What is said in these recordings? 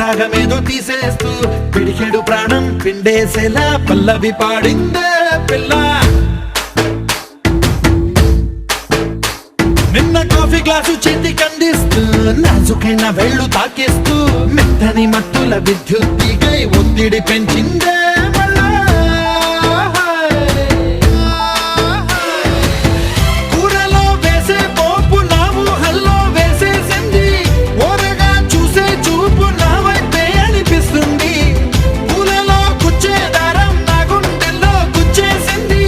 రాగమేదో తీసేస్తూ పిడికెడు ప్రాణం పిండేసేలా పల్లవి పాడిందే పిల్ల. నిన్న కాఫీ గ్లాసు చేతి కందిస్తూ నాజుకైన వెళ్ళు తాకేస్తూ మెత్తని మత్తుల విద్యుత్తికై ఒత్తిడి పెంచిందే మళ్ళా. కూరలో వేసే పోపు నా ఊహల్లో వేసేసింది, ఓరగా చూసే చూపు నా వైపే అనిపిస్తుంది. పూలలో గుచ్చే దారం నా గుండెల్లో గుచ్చేసింది,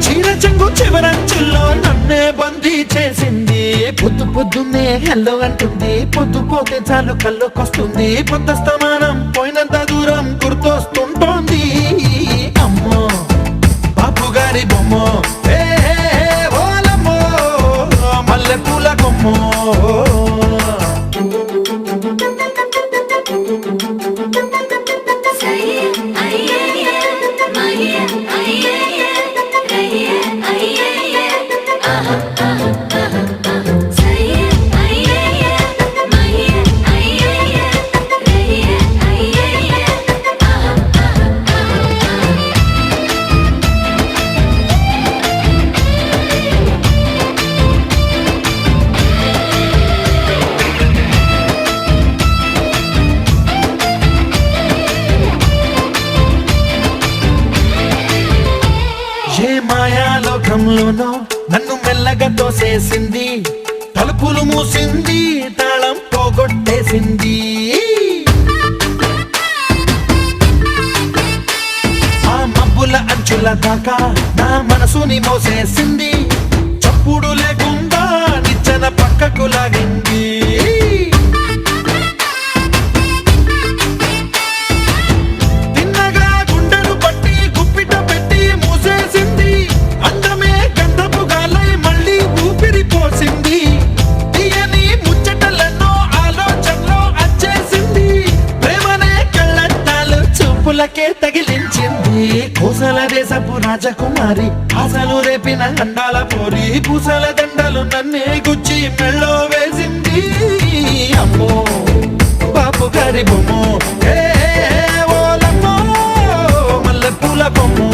చీర చెంగు చివరంచుల్లో నన్నే బందీ చేసింది. పొద్దు పొద్దున్నే హెల్లో అంటుంది, పొద్దు పోతే చాలు కళ్ళొకొస్తుంది. పొద్దస్తమానం పోయినంత దూరం గుర్తొస్తుంటోంది. అమ్మో బాపు గారి బొమ్మో, ఓలమ్మో మల్లె పూల కొమ్మో. ఏ మాయాలోకంలోనో నన్ను మెల్లగా తోసేసింది, తలుపులు మూసింది, తాళం పోగొట్టేసింది. ఆ మబ్బుల అంచుల దాకా నా మనసుని మోసేసింది, చప్పుడు లేకుండా నిచ్చెన పక్కకు లాగింది. పూలకే తగిలించింది, కోసల దేశపు రాజకుమారి, ఆశలు రేపిన అండాల పోరి, పూసల దండలు నన్నే గుచ్చి మెళ్ళో వేసింది. అమ్మో బాపు గారి బొమ్మో, ఓలమ్మో మల్లె పూల బొమ్మో.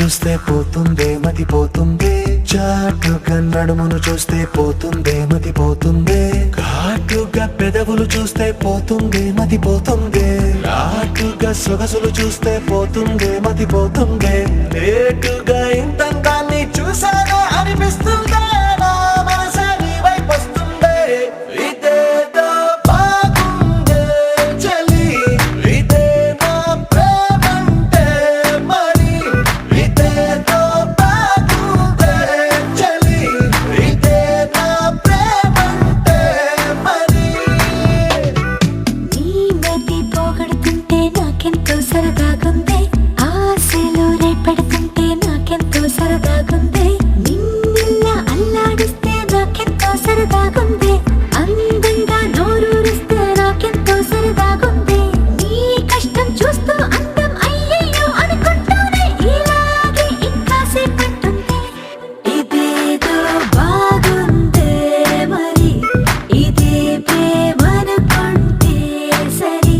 చూస్తే పోతుందే మతిపోతుందే, చాటుగా నడుమును చూస్తే పోతుందే మతిపోతుందే, ఘాటుగా పెదవులు చూస్తే పోతుందే మతిపోతుందే, ఘాటుగా సొగసులు చూస్తే పోతుందే మతిపోతుందే, లేటుగా ఇంతంతాన్ని చూసానే అనిపిస్తుందే, నా మనసే నీ వైపు వస్తుందే. ఇదేదో బాగుందే చలి, ఇదే నా ప్రేమంటే మరి, ఇదేదో బాగుందే చలి, ఇదే నా ప్రేమంటే మరి. నీ మతి పోగొడుతుంటే నాకెంతో సరదాగుంది, ఆశలు రేపెడుతుంటే నాకెంతో సరదాగుంది, నిన్నెల్లా అల్లాడిస్తే నాకెంతో సరదాగుంది, అందంగా నోరూరిస్తే నాకెంతో సరదాగుంది, నీ కష్టం చూస్తూ అందం అయ్యయ్యో అనుకుంటూనే ఇలాగే ఇంకాసేపట్టుంది. ఇదేదో బాగుందే మరి, ఇదే ప్రేమనుకుంటే సరి,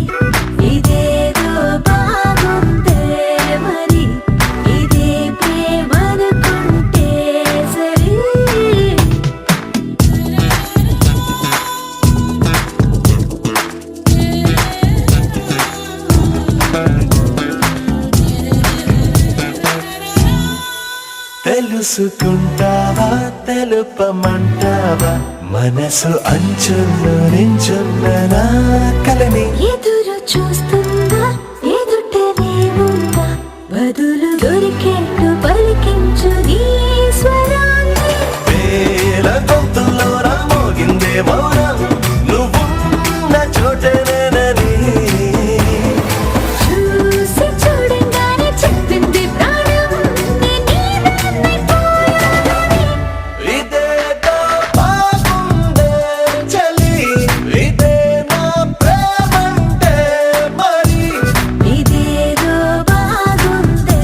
ఇదేదో బాగుందే మరి, ఇదే ప్రేమనుకుంటే సరి. తెలుసుకుంటావా తెలుపమంటావా, మనసు అంచుల్లో నించున్న నా కలని. ఎదురు చూస్తుందా ఎదుటనే ఉందా, బదులు దొరికేట్టు పలికించు నీ స్వరాన్ని. వేల గొంతుల్లో నా మోగిందే మౌనం, నువ్వున్న చోటనేనని. చూసి చూడంగానే చెప్పింది ప్రాణం, నీ నీదాన్నైపోయానని. ఇదేదో బాగుందే చలి, ఇదే నా ప్రేమంటే మరి. ఇదేదో బాగుందే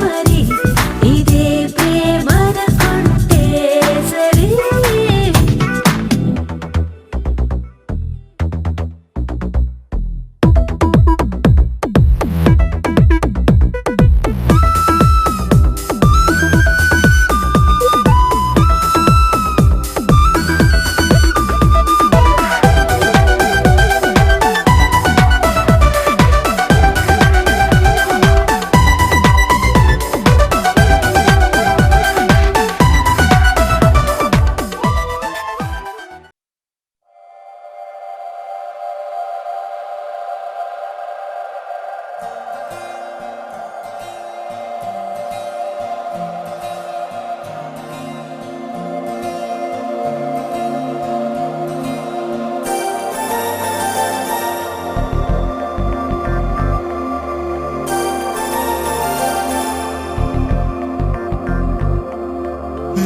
మరి, ఇదే ప్రేమనుకుంటే సరి.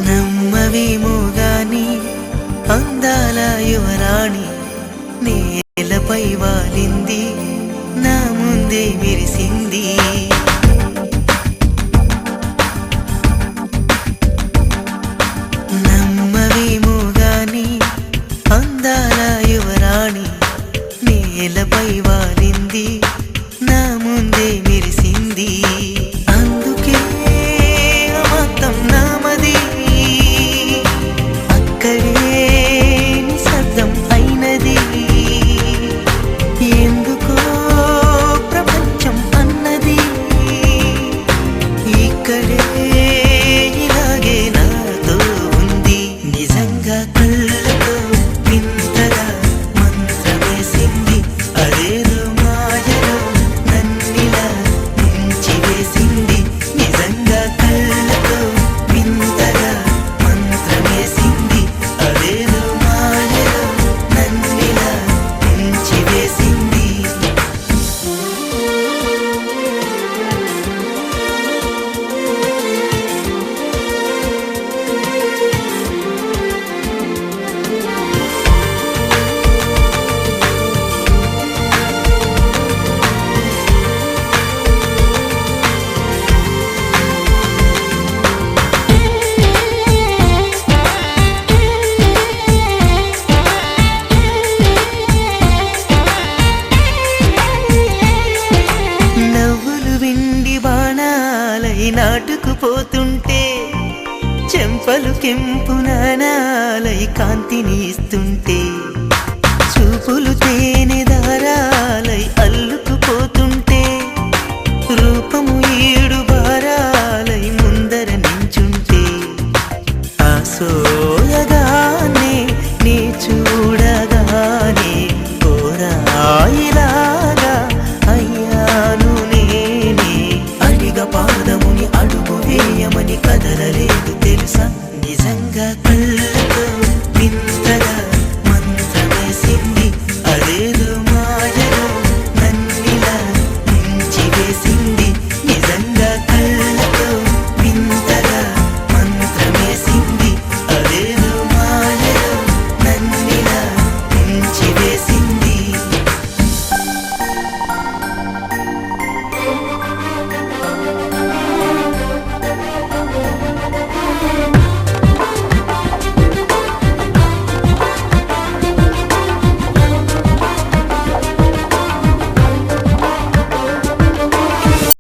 నమ్మవేమో గాని అందాల యువరాణి, నేలపై వాలింది నా ముందే మెరిసింది. నమ్మవేమో గాని అందాల యువరాణి, నేలపై వాలింది నా ముందే మెరిసింది. అందుకే అమాంతం నామది, అక్కడే నిశ్శబ్దం అయినది. కెంపున నాలై కాంతిని ఇస్తుంటే చూపులు తేనె